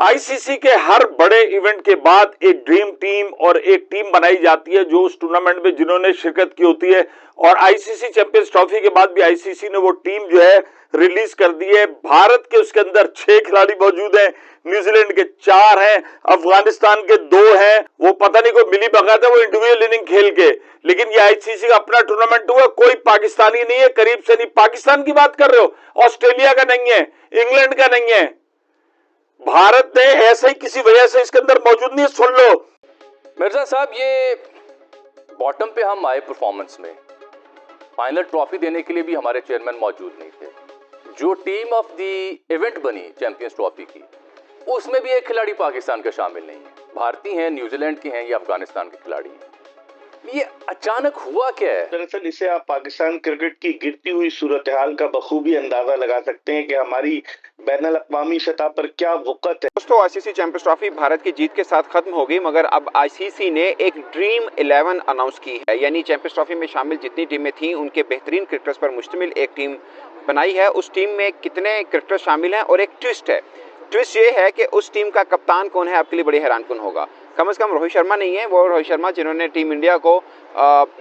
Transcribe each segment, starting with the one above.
ICC के हर बड़े event के बाद एक ड्रीम टीम और एक टीम बनाई जाती है जो उस टूर्नामेंट में जिन्होंने शिरकत की होती है। और आईसीसी चैंपियंस ट्रॉफी के बाद भी आईसीसी ने वो टीम जो है रिलीज कर दी है। भारत के उसके अंदर 6 खिलाड़ी मौजूद हैं, न्यूजीलैंड के 4 हैं, अफगानिस्तान के 2 हैं। वो पता नहीं कोई मिली भगत है वो इंडिविजुअल इनिंग खेल के, लेकिन ये आईसीसी का अपना टूर्नामेंट हुआ। कोई पाकिस्तानी नहीं है, करीब से नहीं। पाकिस्तान की बात कर रहे हो, ऑस्ट्रेलिया का नहीं है, इंग्लैंड का नहीं है। भारत ने ऐसे ही किसी वजह से इसके अंदर मौजूद नहीं है। सुन लो मिर्जा साहब, ये बॉटम पे हम आए परफॉर्मेंस में, फाइनल ट्रॉफी देने के लिए भी हमारे चेयरमैन मौजूद नहीं थे। जो टीम ऑफ द इवेंट बनी चैंपियंस ट्रॉफी की, उसमें भी एक खिलाड़ी पाकिस्तान का शामिल नहीं है। भारतीय हैं, न्यूजीलैंड के हैं या अफगानिस्तान के खिलाड़ी हैं। ये अचानक हुआ क्या है? दरअसल इससे आप पाकिस्तान क्रिकेट की गिरती हुई सूरत हाल का बखूबी अंदाजा लगा सकते हैं कि हमारी बैनुल अक़वामी सतह पर क्या वक़्त है। दोस्तों, आईसीसी चैंपियंस ट्रॉफी भारत की जीत के साथ खत्म हो गई, मगर अब आईसीसी ने एक ड्रीम 11 अनाउंस की है। यानी चैंपियंस ट्रॉफी में शामिल जितनी टीमें थीं उनके बेहतरीन क्रिकेटर्स पर मुश्तमिल एक टीम बनाई है। उस टीम में कितने क्रिकेटर शामिल हैं और एक ट्विस्ट है। ट्विस्ट ये है कि उस टीम का कप्तान कौन है, आपके लिए बड़ी हैरानकुन होगा। कम से कम रोहित शर्मा नहीं है। वो रोहित शर्मा जिन्होंने टीम इंडिया को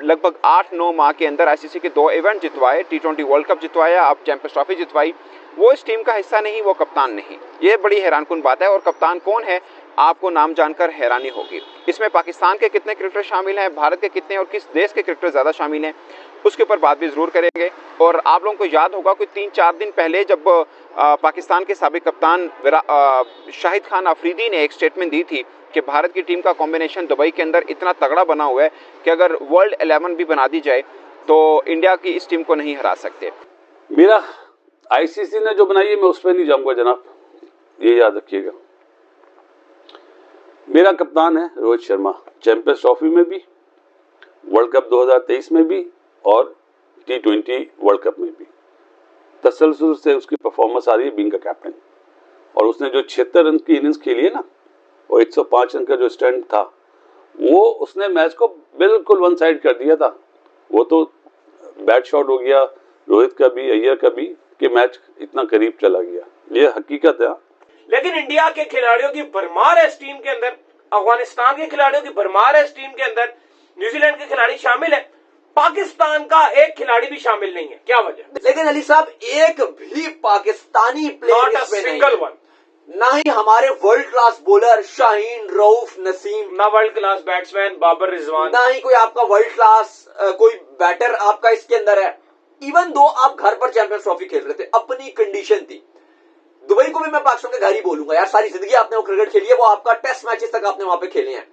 लगभग 8-9 माह के अंदर आईसीसी के 2 इवेंट जितवाए, T20 वर्ल्ड कप जितवाया, अब चैंपियंस ट्रॉफी जितवाई, वो इस टीम का हिस्सा नहीं, वो कप्तान नहीं। ये बड़ी हैरानकुन बात है। और कप्तान कौन है, आपको नाम जानकर हैरानी होगी। इसमें पाकिस्तान के कितने क्रिकेटर शामिल हैं, भारत के कितने और किस देश के क्रिकेटर ज़्यादा शामिल हैं, उसके ऊपर बात भी ज़रूर करेंगे। और आप लोगों को याद होगा कोई 3-4 दिन पहले जब पाकिस्तान के साबिक कप्तान शाहिद खान अफरीदी ने एक स्टेटमेंट दी थी कि भारत की टीम का कॉम्बिनेशन दुबई के अंदर इतना तगड़ा बना हुआ है कि अगर वर्ल्ड 11 भी बना दी जाए तो इंडिया की इस टीम को नहीं हरा सकते। मेरा आईसीसी ने जो बनाई है मैं उस पर नहीं जाऊंगा जनाब, ये याद रखिएगा। मेरा कप्तान है रोहित शर्मा, चैंपियंस ट्रॉफी में भी, वर्ल्ड कप 2023 में भी और T20 वर्ल्ड कप में भी तसलसल से उसकी परफॉर्मेंस आ रही है बीइंग का कैप्टन। और उसने जो 76 रन की इनिंग्स खेली है ना, और 105 रन का जो स्टैंड था, वो उसने मैच को बिल्कुल वन साइड कर दिया था। वो तो बैड शॉट हो गया रोहित का भी, अय्यर का भी, कि मैच इतना करीब चला गया। ये हकीकत है। लेकिन इंडिया के खिलाड़ियों की भरमार है इस टीम के अंदर, अफगानिस्तान के खिलाड़ियों की भरमार है इस टीम के अंदर, न्यूजीलैंड के खिलाड़ी शामिल है, पाकिस्तान का एक खिलाड़ी भी शामिल नहीं है। क्या वजह? लेकिन अली साहब, एक भी पाकिस्तानी प्लेयर इसमें सिंगल वन, ना ही हमारे world class bowler Shaheen, Rauf, Naseem, ना world class batsman Babar Rizwan, ना ही कोई आपका वर्ल्ड क्लास कोई बैटर आपका इसके अंदर है। इवन दो आप घर पर चैंपियंस ट्रॉफी खेल रहे थे, अपनी कंडीशन थी। दुबई को भी मैं पाकिस्तान का घर ही बोलूंगा यार, सारी जिंदगी आपने वो क्रिकेट खेली है, वो आपका टेस्ट मैचेस तक आपने वहां पे खेले हैं।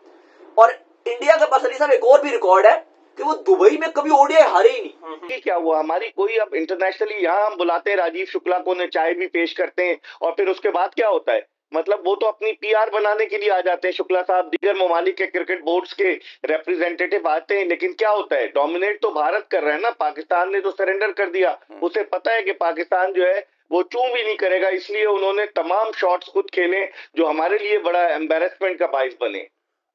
और इंडिया के पास अली साहब एक और भी रिकॉर्ड है कि वो दुबई में कभी ओडीआई हारे ही नहीं। क्या हुआ हमारी कोई अब इंटरनेशनली यहाँ हम बुलाते हैं राजीव शुक्ला को, उन्हें चाय भी पेश करते हैं, और फिर उसके बाद क्या होता है? मतलब वो तो अपनी पीआर बनाने के लिए आ जाते हैं शुक्ला साहब, दीगर ममालिक के क्रिकेट बोर्ड्स के रिप्रेजेंटेटिव आते हैं, लेकिन क्या होता है? डोमिनेट तो भारत कर रहा है ना, पाकिस्तान ने तो सरेंडर कर दिया। उसे पता है कि पाकिस्तान जो है वो चूं भी नहीं करेगा, इसलिए उन्होंने तमाम शॉट्स खुद खेले जो हमारे लिए बड़ा एम्बेरसमेंट का बाइस बने।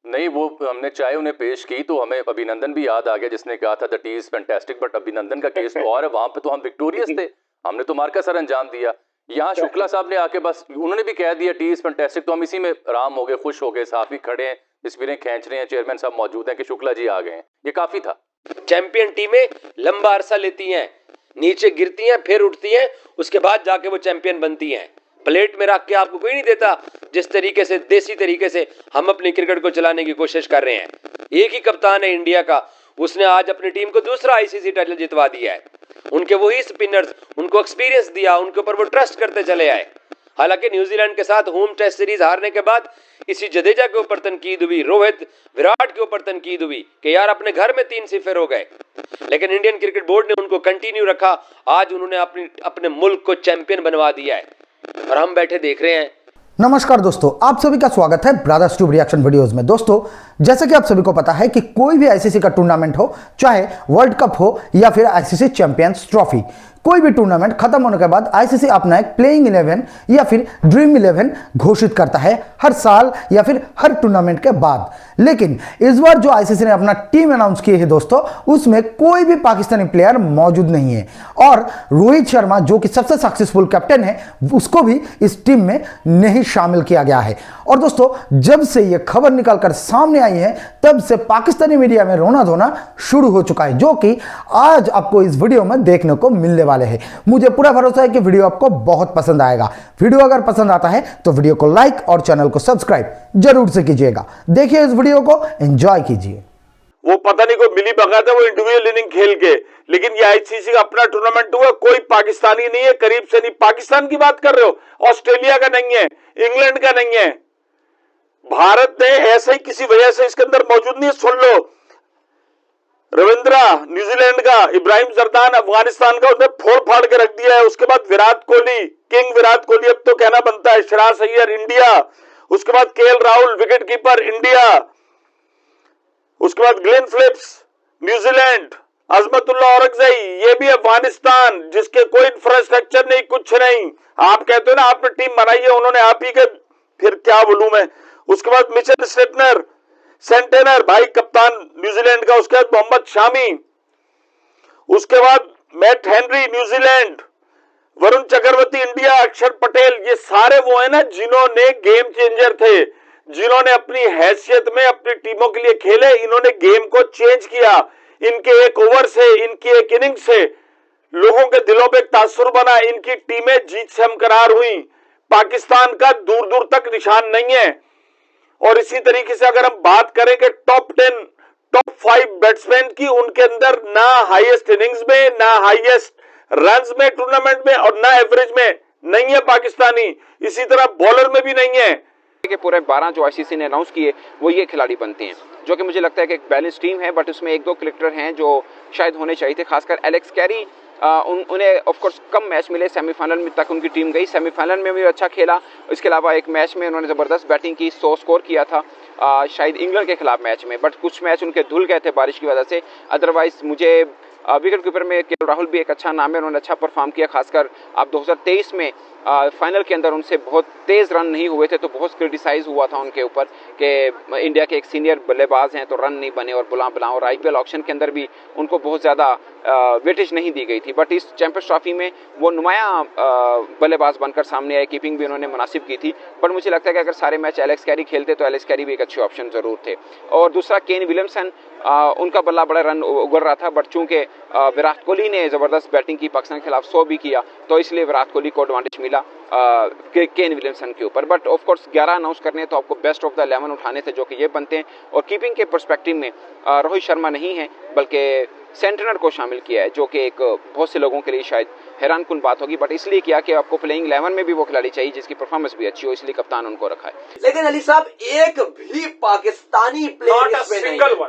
नहीं, वो हमने चाय उन्हें पेश की तो हमें अभिनंदन भी याद आ गया, जिसने कहा था दैट इज फैंटास्टिक, बट अभिनंदन का केस तो और है। वहां पे तो हम विक्टोरियस थे, हमने तो मार्का सर अंजाम दिया। यहाँ शुक्ला साहब ने आके बस उन्होंने भी कह दिया टी इज फैंटास्टिक, तो हम इसी में आराम हो गए, खुश हो गए। साफी खड़े हैं, तस्वीरें खींच रहे हैं, चेयरमैन साहब मौजूद हैं कि शुक्ला जी आ गए हैं, ये काफी था। चैंपियन टीमें लंबा अरसा लेती हैं, नीचे गिरती हैं, फिर उठती हैं, उसके बाद जाके वो चैंपियन बनती हैं। प्लेट में रख के आपको कोई नहीं देता। जिस तरीके से देसी तरीके से हम अपनी क्रिकेट को चलाने की कोशिश कर रहे हैं, एक ही कप्तान है इंडिया का, उसने आज अपनी टीम को दूसरा आईसीसी टाइटल जितवा दिया है। उनके वही स्पिनर्स, उनको एक्सपीरियंस दिया, उनके ऊपर वो ट्रस्ट करते चले आए। हालांकि न्यूजीलैंड के साथ होम टेस्ट सीरीज हारने के बाद इसी जडेजा के ऊपर तनकीद हुई, रोहित, विराट के ऊपर तनकीद हुई कि यार अपने घर में 3 सिफर हो गए, लेकिन इंडियन क्रिकेट बोर्ड ने उनको कंटिन्यू रखा। आज उन्होंने अपने मुल्क को चैंपियन बनवा दिया है और हम बैठे देख रहे हैं। नमस्कार दोस्तों, आप सभी का स्वागत है ब्रदर्स ट्यूब रिएक्शन वीडियोस में। दोस्तों, जैसे कि आप सभी को पता है कि कोई भी आईसीसी का टूर्नामेंट हो, चाहे वर्ल्ड कप हो या फिर आईसीसी चैंपियंस ट्रॉफी, कोई भी टूर्नामेंट खत्म होने के बाद आईसीसी अपना एक प्लेइंग 11 या फिर ड्रीम 11 घोषित करता है हर साल या फिर हर टूर्नामेंट के बाद। लेकिन इस बार जो आईसीसी ने अपना टीम अनाउंस की है दोस्तों, उसमें कोई भी पाकिस्तानी प्लेयर मौजूद नहीं है और रोहित शर्मा जो कि सबसे सक्सेसफुल कैप्टन है उसको भी इस टीम में नहीं शामिल किया गया है। और दोस्तों, जब से यह खबर निकलकर सामने आई है तब से पाकिस्तानी मीडिया में रोना धोना शुरू हो चुका है, जो कि आज आपको इस वीडियो में देखने को मिलने वाले हैं। मुझे पूरा भरोसा है कि वीडियो आपको बहुत पसंद आएगा। वीडियो अगर पसंद आता है तो वीडियो को लाइक और चैनल को सब्सक्राइब जरूर से कीजिएगा। देखिए इस वीडियो को, एंजॉय कीजिए। वो पता नहीं कोई मिली भगत है वो इंडिविजुअल इनिंग खेल के, लेकिन ये आईसीसी का अपना टूर्नामेंट हुआ, कोई पाकिस्तानी नहीं है, करीब से नहीं। पाकिस्तान की बात कर रहे हो, ऑस्ट्रेलिया का नहीं है, इंग्लैंड का नहीं है, भारत ने ऐसे ही किसी वजह से इसके अंदर मौजूद नहीं है। सुन लो, रविंद्रा न्यूजीलैंड का, इब्राहिम जरदान अफगानिस्तान का, उसने फोड़ फाड़ के रख दिया है। उसके बाद विराट कोहली, किंग विराट कोहली अब तो कहना बनता है, सिराज अय्यर इंडिया, उसके बाद KL Rahul wicket keeper India, उसके बाद Glenn Phillips New Zealand, Azmatullah Orakzai ये भी अफगानिस्तान, जिसके कोई इंफ्रास्ट्रक्चर नहीं, कुछ नहीं। आप कहते हो ना आपने टीम बनाई है, उन्होंने आप ही के, फिर क्या बोलूं मैं। उसके बाद मिचेल स्टेटनर, सेंटेनर भाई कप्तान न्यूजीलैंड का, उसके बाद मोहम्मद शामी, उसके बाद Matt Henry New Zealand, Varun Chakravarthy India, अक्षर पटेल, ये सारे वो है ना जिन्होंने गेम चेंजर थे, जिन्होंने अपनी हैसियत में अपनी टीमों के लिए खेले। इन्होंने गेम को चेंज किया। इनके एक ओवर से, इनकी एक इनिंग से लोगों के दिलों पे तासुर बना। इनकी टीमें जीत से हमकरार हुई। पाकिस्तान का दूर दूर तक निशान नहीं है। और इसी तरीके से अगर हम बात करें कि टॉप 10 टॉप 5 बैट्समैन की, उनके अंदर ना हाईएस्ट इनिंग्स में, ना हाईएस्ट रन्स में टूर्नामेंट में, और ना एवरेज में नहीं है पाकिस्तानी। इसी तरह बॉलर में भी नहीं है। के पूरे 12 जो आईसीसी ने अनाउंस किए वो ये खिलाड़ी बनते हैं, जो कि मुझे लगता है कि एक बैलेंस टीम है, बट उसमें एक दो क्रिकेटर हैं जो शायद होने चाहिए थे, खासकर एलेक्स कैरी। उन्हें ऑफकोर्स कम मैच मिले, सेमीफाइनल में तक उनकी टीम गई, सेमीफाइनल में भी अच्छा खेला। इसके अलावा एक मैच में उन्होंने ज़बरदस्त बैटिंग की, 100 स्कोर किया था शायद इंग्लैंड के खिलाफ मैच में, बट कुछ मैच उनके धुल गए थे बारिश की वजह से। अदरवाइज मुझे विकेट कीपर में केएल राहुल भी एक अच्छा नाम है, उन्होंने अच्छा परफॉर्म किया। खासकर अब 2023 में फाइनल के अंदर उनसे बहुत तेज़ रन नहीं हुए थे, तो बहुत क्रिटिसाइज हुआ था उनके ऊपर कि इंडिया के एक सीनियर बल्लेबाज हैं तो रन नहीं बने और बुला और आईपीएल ऑक्शन के अंदर भी उनको बहुत ज़्यादा वेटेज नहीं दी गई थी। बट इस चैंपियंस ट्रॉफी में वो नुमाया बल्लेबाज बनकर सामने आए, कीपिंग भी उन्होंने मुनासिब की थी। बट मुझे लगता है कि अगर सारे मैच एलेक्स कैरी खेलते तो एलेक्स कैरी भी एक अच्छे ऑप्शन ज़रूर थे। और दूसरा केन विलियमसन, उनका बल्ला बड़ा रन उगल रहा था, बट चूंकि विराट कोहली ने ज़बरदस्त बैटिंग की, पाकिस्तान के खिलाफ 100 भी किया, तो इसलिए विराट कोहली को एडवांटेज मिला केन विलियमसन के ऊपर। बट ऑफ कोर्स 11 अनाउंस करने तो आपको बेस्ट ऑफ द 11 उठाने थे, जो कि ये बनते हैं। और कीपिंग के पर्सपेक्टिव में रोहित शर्मा नहीं है, बल्कि सेंटेनर को शामिल किया है, जो कि एक बहुत से लोगों के लिए शायद हैरान कुन बात होगी, बट इसलिए किया कि आपको प्लेइंग 11 में भी वो खिलाड़ी चाहिए जिसकी परफॉर्मेंस भी अच्छी हो, इसलिए कप्तान उनको रखा है। लेकिन अली साहब, एक भी पाकिस्तानी प्लेयर इसमें नहीं,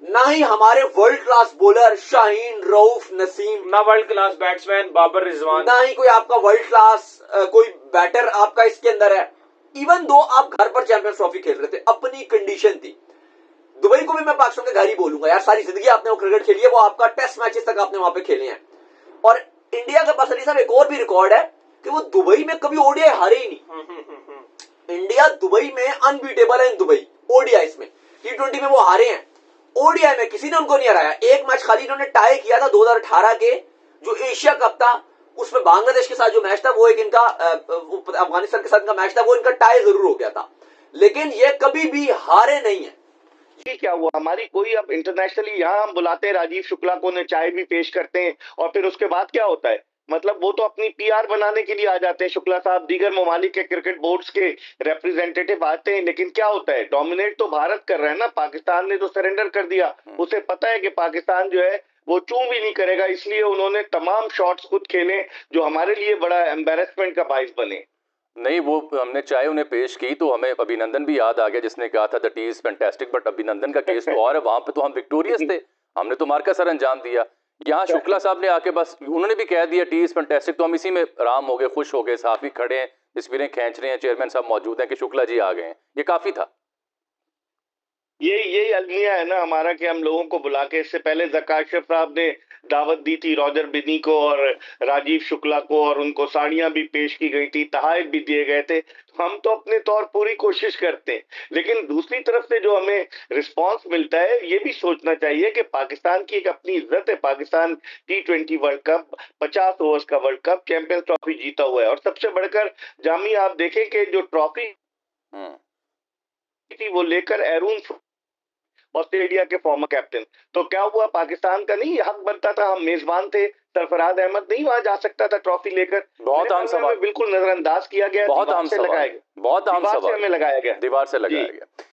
ना ही हमारे world class bowler Shaheen, Rauf, Naseem, ना world class batsman Babar Rizwan, ना ही कोई आपका वर्ल्ड क्लास कोई बैटर आपका इसके अंदर है। इवन दो आप घर पर चैंपियंस ट्रॉफी खेल रहे थे, अपनी कंडीशन थी। दुबई को भी मैं पाकिस्तान के घर ही बोलूंगा यार, सारी जिंदगी आपने वो क्रिकेट खेली है, वो आपका टेस्ट मैचेस तक आपने वहां पे खेले हैं। और इंडिया के पास अली साहब एक और भी रिकॉर्ड है कि वो दुबई में कभी ओडीआई हारे ही नहीं। इंडिया दुबई में अनबीटेबल है। इन दुबई ओडीआई में, T20 में वो हारे हैं, ओडीआई में किसी ने उनको नहीं हराया। एक मैच खाली इन्होंने टाई किया था 2018 के जो एशिया कप था, उसमें बांग्लादेश के साथ जो मैच था वो एक इनका अफगानिस्तान के साथ इनका मैच था, वो इनका टाई जरूर हो गया था, लेकिन ये कभी भी हारे नहीं है। ये क्या हुआ, हमारी कोई अब इंटरनेशनली यहाँ हम बुलाते हैं राजीव शुक्ला को, उन्हें चाय भी पेश करते हैं, और फिर उसके बाद क्या होता है, मतलब वो तो अपनी पीआर बनाने के लिए आ जाते हैं। शुक्ला साहब दीगर ममालिक के क्रिकेट बोर्ड्स के रिप्रेजेंटेटिव आते हैं, लेकिन क्या होता है, डोमिनेट तो भारत कर रहा है ना। पाकिस्तान ने तो सरेंडर कर दिया, उसे पता है कि पाकिस्तान जो है वो चूं भी नहीं करेगा, इसलिए उन्होंने तमाम शॉट्स खुद खेले जो हमारे लिए बड़ा एम्बेरसमेंट का बाइस बने। नहीं, वो हमने चाहे उन्हें पेश की तो हमें अभिनंदन भी याद आ गया जिसने कहा था दैट इज फैंटास्टिक, बट अभिनंदन का केस तो और है, वहां पे तो हम विक्टोरियस थे, हमने तो मार्का सर अंजाम दिया। यहाँ शुक्ला साहब ने आके बस उन्होंने भी कह दिया टी इज फैंटास्टिक, तो हम इसी में आराम हो गए, खुश हो गए, साफी खड़े हैं, तस्वीरें खींच रहे हैं, चेयरमैन साहब मौजूद हैं कि शुक्ला जी आ गए हैं, ये काफी था। यही अलमिया है ना हमारा कि हम लोगों को बुला के, इससे पहले ज़का अशरफ साहब ने दावत दी थी रॉजर बिन्नी को और राजीव शुक्ला को, और उनको साड़ियां भी पेश की गई थी, तहाइफ भी दिए गए थे। हम तो अपने तौर पूरी कोशिश करते हैं, लेकिन दूसरी तरफ से जो हमें रिस्पांस मिलता है, ये भी सोचना चाहिए कि पाकिस्तान की एक अपनी इज्जत है। Pakistan T20 world cup, 50 overs का वर्ल्ड कप, चैंपियंस ट्रॉफी जीता हुआ है, और सबसे बढ़कर जामी आप देखें कि जो ट्रॉफी थी वो लेकर एरून ऑस्ट्रेलिया के फॉर्मर कैप्टन, तो क्या हुआ, पाकिस्तान का नहीं हक बनता था, हम मेजबान थे, सरफराज अहमद नहीं वहां जा सकता था ट्रॉफी लेकर? बहुत आम सवाल, बिल्कुल नजरअंदाज किया गया, बहुत आम सवाल, बहुत आम सवाल हमें लगाया गया, दीवार से लगाया गया।